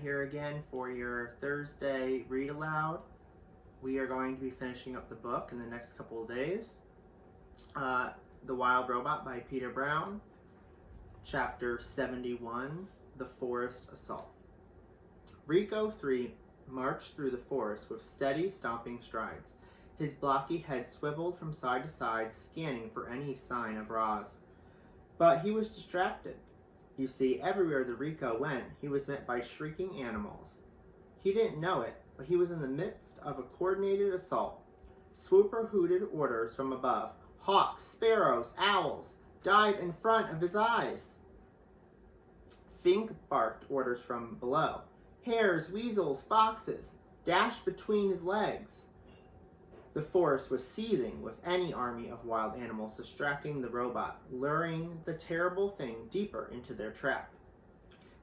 here again for your Thursday read aloud. We are going to be finishing up the book in the next couple of days. The Wild Robot by Peter Brown, Chapter 71, The Forest Assault. Rico 3 marched through the forest with steady, stomping strides. His blocky head swiveled from side to side, scanning for any sign of Roz. But he was distracted. You see, everywhere the Rico went, he was met by shrieking animals. He didn't know it, but he was in the midst of a coordinated assault. Swooper hooted orders from above. Hawks, sparrows, owls, dive in front of his eyes. Fink barked orders from below. Hares, weasels, foxes dashed between his legs. The forest was seething with any army of wild animals distracting the robot, luring the terrible thing deeper into their trap.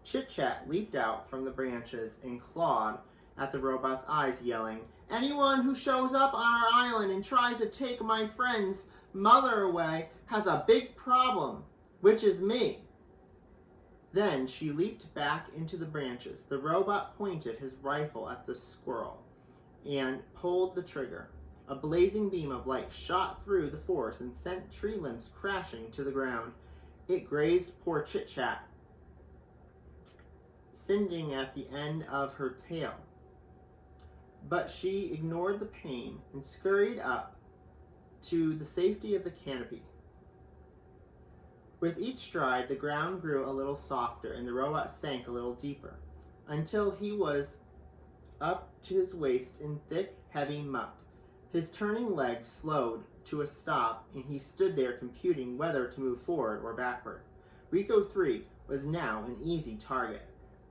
Chit-Chat leaped out from the branches and clawed at the robot's eyes, yelling, "Anyone who shows up on our island and tries to take my friend's mother away has a big problem, which is me." Then she leaped back into the branches. The robot pointed his rifle at the squirrel and pulled the trigger. A blazing beam of light shot through the forest and sent tree limbs crashing to the ground. It grazed poor Chit-Chat, singeing at the end of her tail. But she ignored the pain and scurried up to the safety of the canopy. With each stride, the ground grew a little softer and the robot sank a little deeper, until he was up to his waist in thick, heavy muck. His turning legs slowed to a stop, and he stood there computing whether to move forward or backward. Rico 3 was now an easy target.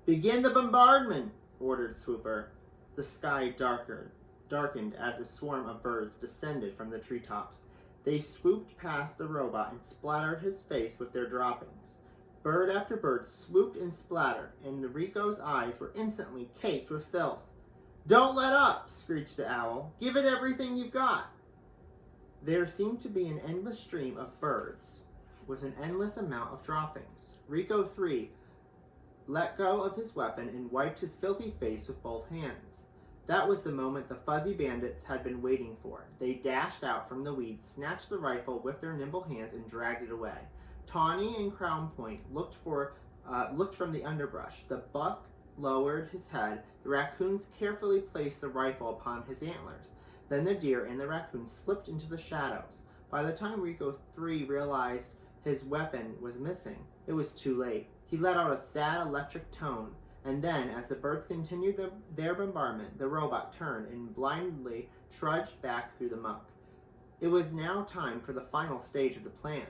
"Begin the bombardment," ordered Swooper. The sky darkened as a swarm of birds descended from the treetops. They swooped past the robot and splattered his face with their droppings. Bird after bird swooped and splattered, and the Rico's eyes were instantly caked with filth. "Don't let up," screeched the owl. "Give it everything you've got." There seemed to be an endless stream of birds with an endless amount of droppings. Rico 3 let go of his weapon and wiped his filthy face with both hands. That was the moment the fuzzy bandits had been waiting for. They dashed out from the weeds, snatched the rifle with their nimble hands, and dragged it away. Tawny and Crown Point looked from the underbrush. The buck lowered his head. The raccoons carefully placed the rifle upon his antlers. Then the deer and the raccoon slipped into the shadows. By the time Rico 3 realized his weapon was missing, it was too late. He let out a sad electric tone, and then, as the birds continued their bombardment, the robot turned and blindly trudged back through the muck. It was now time for the final stage of the plan.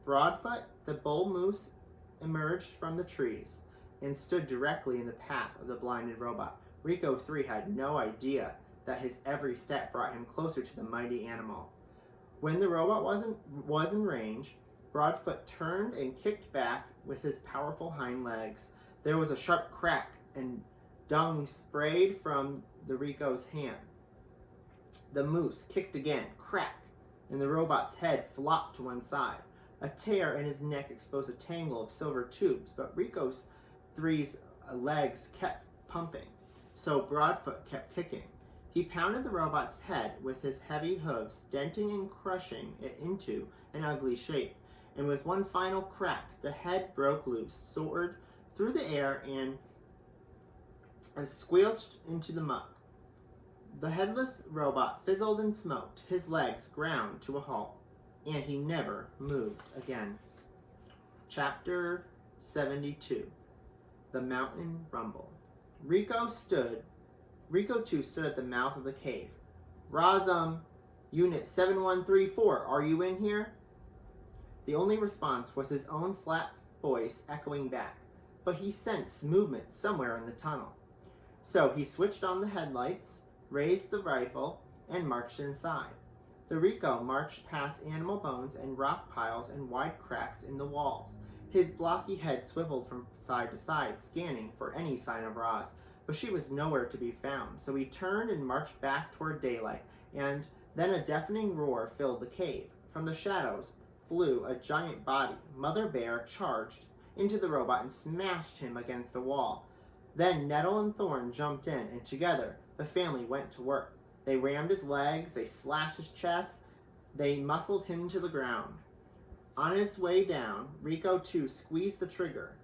Broadfoot, the bull moose, emerged from the trees and stood directly in the path of the blinded robot. Rico 3 had no idea that his every step brought him closer to the mighty animal. When the robot was in range, Broadfoot turned and kicked back with his powerful hind legs. There was a sharp crack, and dung sprayed from the Rico's hand. The moose kicked again, crack, and the robot's head flopped to one side. A tear in his neck exposed a tangle of silver tubes, but Rico 3's legs kept pumping, so Broadfoot kept kicking. He pounded the robot's head with his heavy hooves, denting and crushing it into an ugly shape. And with one final crack, the head broke loose, soared through the air, and squelched into the muck. The headless robot fizzled and smoked. His legs ground to a halt, and he never moved again. Chapter 72, The Mountain Rumble. Rico 2 stood at the mouth of the cave. "Razum, Unit 7134, are you in here?" The only response was his own flat voice echoing back, but he sensed movement somewhere in the tunnel. So he switched on the headlights, raised the rifle, and marched inside. The Rico marched past animal bones and rock piles and wide cracks in the walls. His blocky head swiveled from side to side, scanning for any sign of Roz, but she was nowhere to be found. So he turned and marched back toward daylight, and then a deafening roar filled the cave. From the shadows flew a giant body. Mother Bear charged into the robot and smashed him against the wall. Then Nettle and Thorn jumped in, and together the family went to work. They rammed his legs, they slashed his chest, they muscled him to the ground. On his way down, Rico too squeezed the trigger.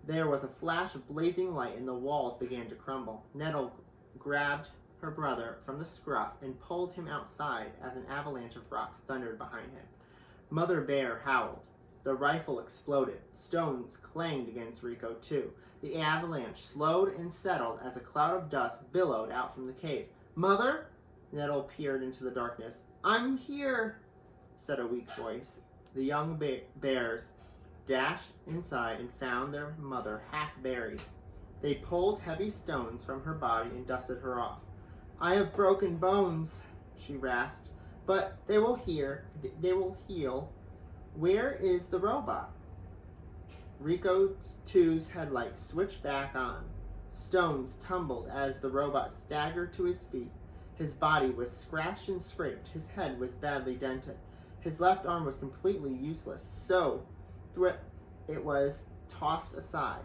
There was a flash of blazing light and the walls began to crumble. Nettle grabbed her brother from the scruff and pulled him outside as an avalanche of rock thundered behind him. Mother Bear howled. The rifle exploded. Stones clanged against Rico too. The avalanche slowed and settled as a cloud of dust billowed out from the cave. Mother? Nettle peered into the darkness. I'm here, said a weak voice. The young bears dashed inside and found their mother half buried. They pulled heavy stones from her body and dusted her off. I have broken bones, she rasped, but they will heal. Where is the robot? Rico 2's headlights switched back on. Stones tumbled as the robot staggered to his feet. His body was scratched and scraped. His head was badly dented. His left arm was completely useless, so it was tossed aside.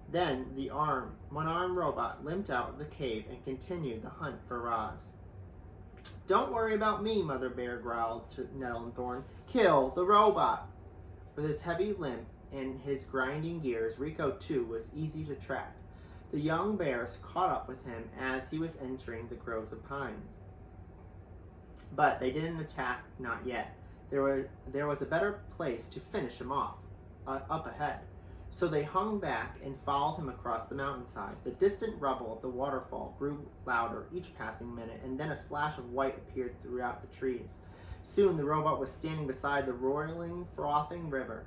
Then the one-armed robot limped out of the cave and continued the hunt for Roz. Don't worry about me, Mother Bear growled to Nettle and Thorn. Kill the robot! With his heavy limp and his grinding gears, Rico 2 was easy to track. The young bears caught up with him as he was entering the groves of pines. But they didn't attack, not yet. There was a better place to finish him off, up ahead. So they hung back and followed him across the mountainside. The distant rumble of the waterfall grew louder each passing minute, and then a slash of white appeared throughout the trees. Soon the robot was standing beside the roiling, frothing river,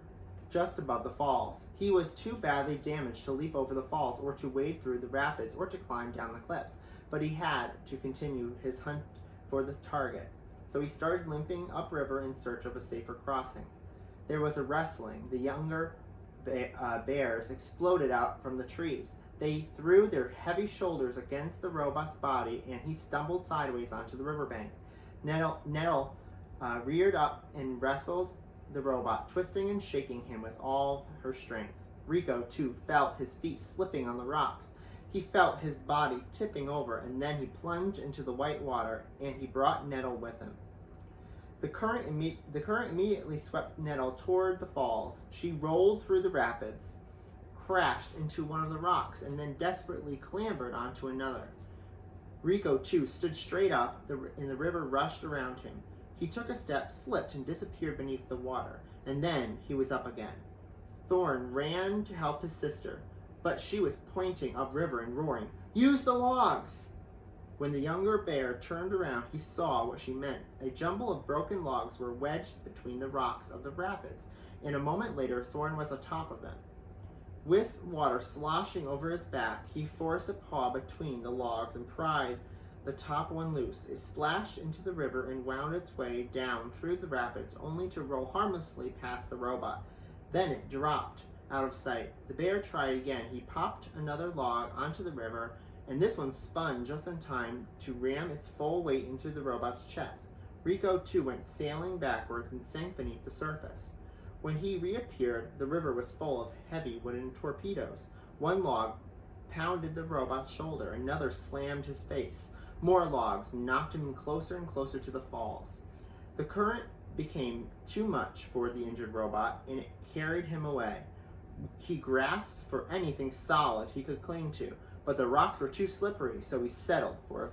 just above the falls. He was too badly damaged to leap over the falls, or to wade through the rapids, or to climb down the cliffs, but he had to continue his hunt for the target. So he started limping upriver in search of a safer crossing. There was a rustling. The younger bears exploded out from the trees. They threw their heavy shoulders against the robot's body, and he stumbled sideways onto the riverbank. Nettle reared up and wrestled the robot, twisting and shaking him with all her strength. Rico, too, felt his feet slipping on the rocks. He felt his body tipping over, and then he plunged into the white water, and he brought Nettle with him. The current immediately swept Nettle toward the falls. She rolled through the rapids, crashed into one of the rocks, and then desperately clambered onto another. Rico, too, stood straight up, and the river rushed around him. He took a step, slipped, and disappeared beneath the water, and then he was up again. Thorn ran to help his sister, but she was pointing upriver and roaring, "Use the logs!" When the younger bear turned around, he saw what she meant. A jumble of broken logs were wedged between the rocks of the rapids, and a moment later, Thorn was atop of them. With water sloshing over his back, he forced a paw between the logs and pried the top one loose. It splashed into the river and wound its way down through the rapids, only to roll harmlessly past the robot. Then it dropped out of sight. The bear tried again. He popped another log onto the river, and this one spun just in time to ram its full weight into the robot's chest. Rico, too, went sailing backwards and sank beneath the surface. When he reappeared, the river was full of heavy wooden torpedoes. One log pounded the robot's shoulder, another slammed his face. More logs knocked him closer and closer to the falls. The current became too much for the injured robot, and it carried him away. He grasped for anything solid he could cling to, but the rocks were too slippery, so he settled for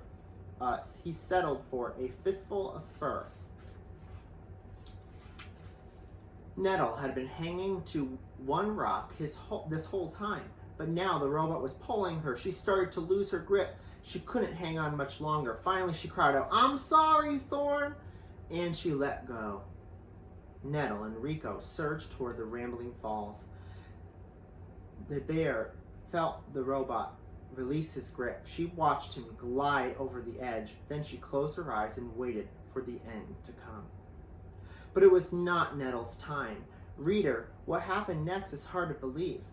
a fistful of fur. Nettle had been hanging to one rock this whole time, but now the robot was pulling her. She started to lose her grip. She couldn't hang on much longer. Finally, she cried out, "I'm sorry, Thorn!" and she let go. Nettle and Rico surged toward the rambling falls. The bear felt the robot release his grip. She watched him glide over the edge. Then she closed her eyes and waited for the end to come. But it was not Nettle's time. Reader, what happened next is hard to believe.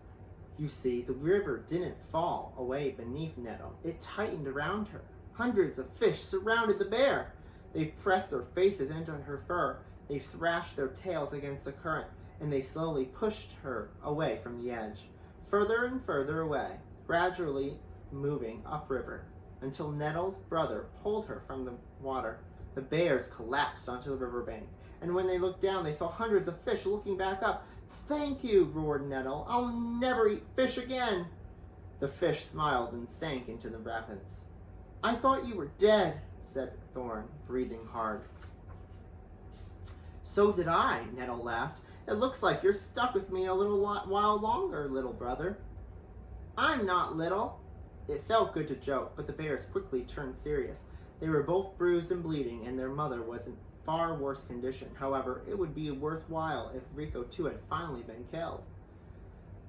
You see, the river didn't fall away beneath Nettle. It tightened around her. Hundreds of fish surrounded the bear. They pressed their faces into her fur. They thrashed their tails against the current, and they slowly pushed her away from the edge. Further and further away. Gradually, moving upriver until Nettle's brother pulled her from the water. The bears collapsed onto the riverbank, and when they looked down, they saw hundreds of fish looking back up. "Thank you," roared Nettle. "I'll never eat fish again." The fish smiled and sank into the rapids. "I thought you were dead," said Thorn, breathing hard. "So did I," Nettle laughed. "It looks like you're stuck with me a little while longer, little brother." "I'm not little." It felt good to joke, but the bears quickly turned serious. They were both bruised and bleeding, and their mother was in far worse condition. However, it would be worthwhile if Rico too had finally been killed.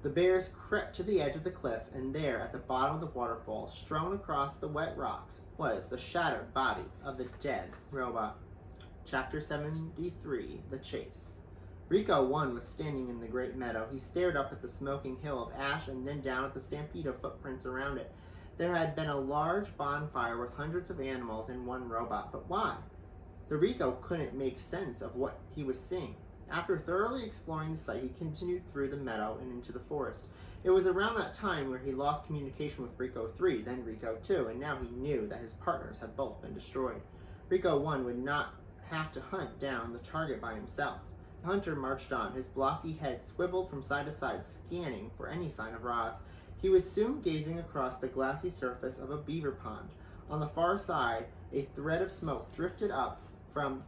The bears crept to the edge of the cliff, and there, at the bottom of the waterfall, strewn across the wet rocks, was the shattered body of the dead robot. Chapter 73, The Chase. Rico 1 was standing in the great meadow. He stared up at the smoking hill of ash and then down at the stampede of footprints around it. There had been a large bonfire with hundreds of animals and one robot, but why? The Rico couldn't make sense of what he was seeing. After thoroughly exploring the site, he continued through the meadow and into the forest. It was around that time where he lost communication with Rico 3, then Rico 2, and now he knew that his partners had both been destroyed. Rico 1 would not have to hunt down the target by himself. The hunter marched on, his blocky head swiveled from side to side, scanning for any sign of Roz. He was soon gazing across the glassy surface of a beaver pond. On the far side, a thread of smoke drifted up from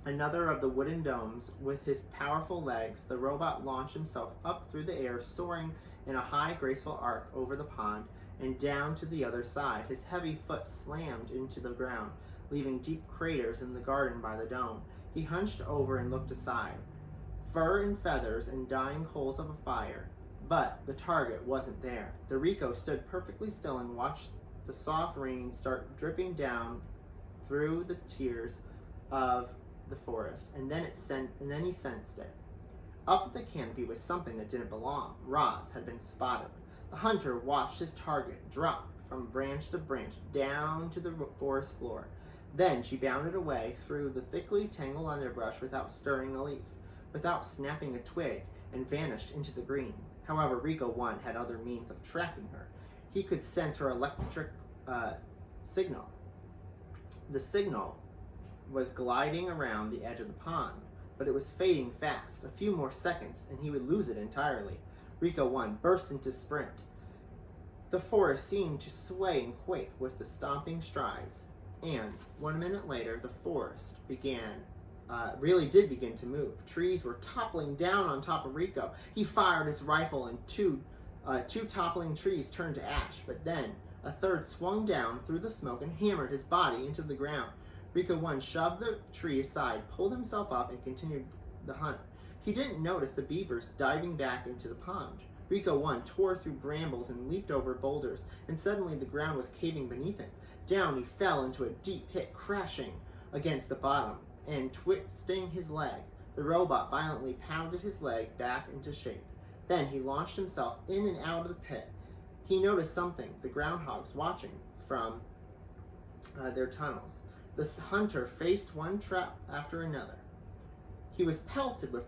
another of the wooden domes. With his powerful legs, the robot launched himself up through the air, soaring in a high, graceful arc over the pond and down to the other side. His heavy foot slammed into the ground, leaving deep craters in the garden by the dome. He hunched over and looked aside. Fur and feathers and dying coals of a fire. But the target wasn't there. The Rico stood perfectly still and watched the soft rain start dripping down through the tiers of the forest, and then he sensed it. Up the canopy was something that didn't belong. Roz had been spotted. The hunter watched his target drop from branch to branch down to the forest floor. Then she bounded away through the thickly tangled underbrush without stirring a leaf, without snapping a twig, and vanished into the green. However, Rico 1 had other means of tracking her. He could sense her electric signal. The signal was gliding around the edge of the pond, but it was fading fast. A few more seconds, and he would lose it entirely. Rico 1 burst into sprint. The forest seemed to sway and quake with the stomping strides, and 1 minute later, the forest really did begin to move. Trees were toppling down on top of Rico. He fired his rifle, and two toppling trees turned to ash, but then a third swung down through the smoke and hammered his body into the ground. Rico 1 shoved the tree aside, pulled himself up, and continued the hunt. He didn't notice the beavers diving back into the pond. Rico 1 tore through brambles and leaped over boulders, and suddenly the ground was caving beneath him. Down he fell into a deep pit, crashing against the bottom and twisting his leg. The robot violently pounded his leg back into shape. Then he launched himself in and out of the pit. He noticed something, the groundhogs watching from their tunnels. The hunter faced one trap after another. He was pelted with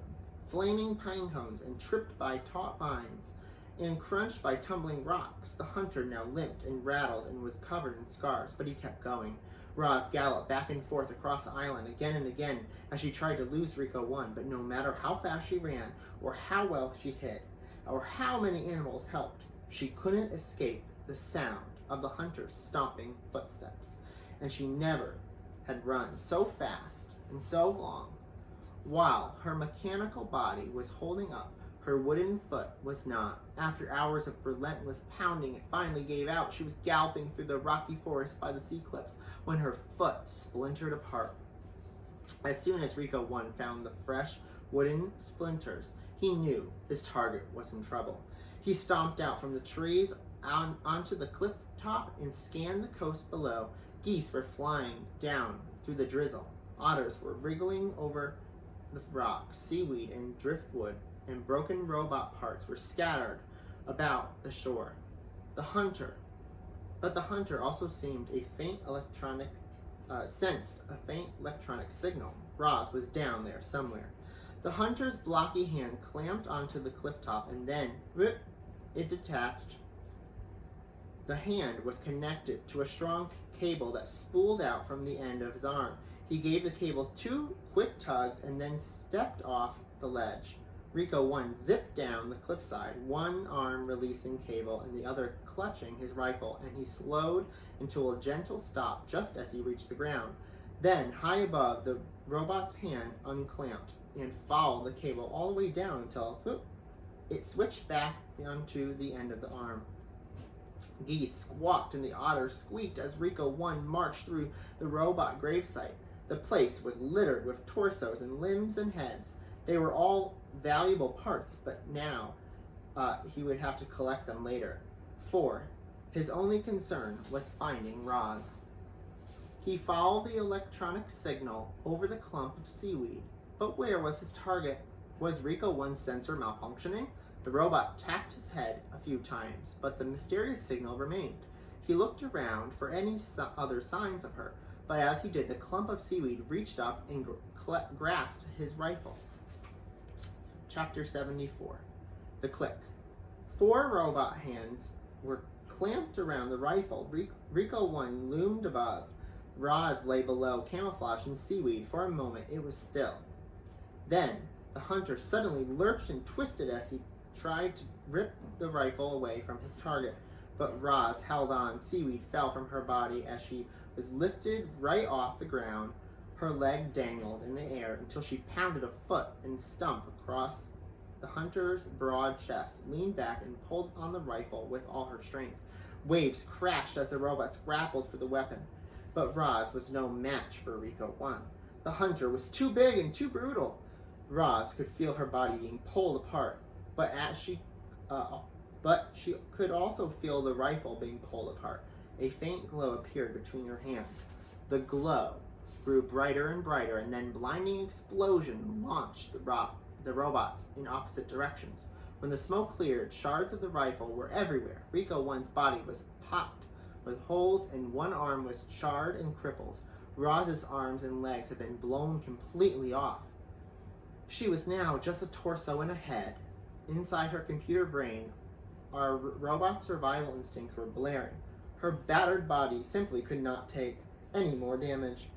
flaming pine cones and tripped by taut vines and crunched by tumbling rocks. The hunter now limped and rattled and was covered in scars, but he kept going. Roz galloped back and forth across the island again and again as she tried to lose Rico 1, but no matter how fast she ran, or how well she hid, or how many animals helped, she couldn't escape the sound of the hunter's stomping footsteps. And she never had run so fast and so long. While her mechanical body was holding up, her wooden foot was not. After hours of relentless pounding, it finally gave out. She was galloping through the rocky forest by the sea cliffs when her foot splintered apart. As soon as Rico 1 found the fresh wooden splinters, he knew his target was in trouble. He stomped out from the trees onto the cliff top and scanned the coast below. Geese were flying down through the drizzle. Otters were wriggling over the rocks. Seaweed and driftwood and broken robot parts were scattered about the shore. The hunter also sensed a faint electronic signal. Roz was down there somewhere. The hunter's blocky hand clamped onto the cliff top, and then it detached The hand was connected to a strong cable that spooled out from the end of his arm. He gave the cable 2 quick tugs and then stepped off the ledge. Rico 1 zipped down the cliffside, one arm releasing cable and the other clutching his rifle, and he slowed into a gentle stop just as he reached the ground. Then, high above, the robot's hand unclamped and followed the cable all the way down until it switched back onto the end of the arm. Geese squawked and the otter squeaked as Rico 1 marched through the robot gravesite. The place was littered with torsos and limbs and heads. They were all valuable parts, but now he would have to collect them later. 4. His only concern was finding Roz. He followed the electronic signal over the clump of seaweed. But where was his target? Was Rico 1's sensor malfunctioning? The robot tapped his head a few times, but the mysterious signal remained. He looked around for any other signs of her, but as he did, the clump of seaweed reached up and grasped his rifle. Chapter 74. The Click. 4 robot hands were clamped around the rifle. Rico 1 loomed above. Roz lay below, camouflaged in seaweed. For a moment, it was still. Then, the hunter suddenly lurched and twisted as he tried to rip the rifle away from his target. But Roz held on. Seaweed fell from her body as she was lifted right off the ground. Her leg dangled in the air until she pounded a foot and stump across the hunter's broad chest, leaned back, and pulled on the rifle with all her strength. Waves crashed as the robots grappled for the weapon. But Roz was no match for Rico 1. The hunter was too big and too brutal. Roz could feel her body being pulled apart, but she could also feel the rifle being pulled apart. A faint glow appeared between her hands. The glow grew brighter and brighter, and then blinding explosion launched the robots in opposite directions. When the smoke cleared, shards of the rifle were everywhere. Rico 1's body was pocked with holes, and one arm was charred and crippled. Roz's arms and legs had been blown completely off. She was now just a torso and a head. Inside her computer brain, our robot's survival instincts were blaring. Her battered body simply could not take any more damage.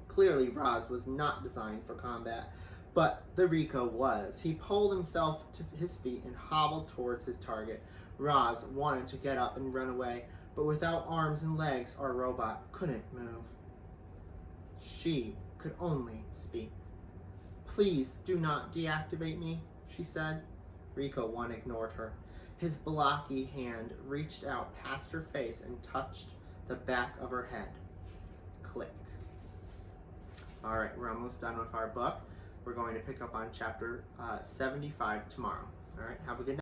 Clearly, Roz was not designed for combat, but the Rico was. He pulled himself to his feet and hobbled towards his target. Roz wanted to get up and run away, but without arms and legs, our robot couldn't move. She could only speak. "Please do not deactivate me," she said. Rico 1 ignored her. His blocky hand reached out past her face and touched the back of her head. Click. All right, we're almost done with our book. We're going to pick up on chapter 75 tomorrow. All right, have a good night.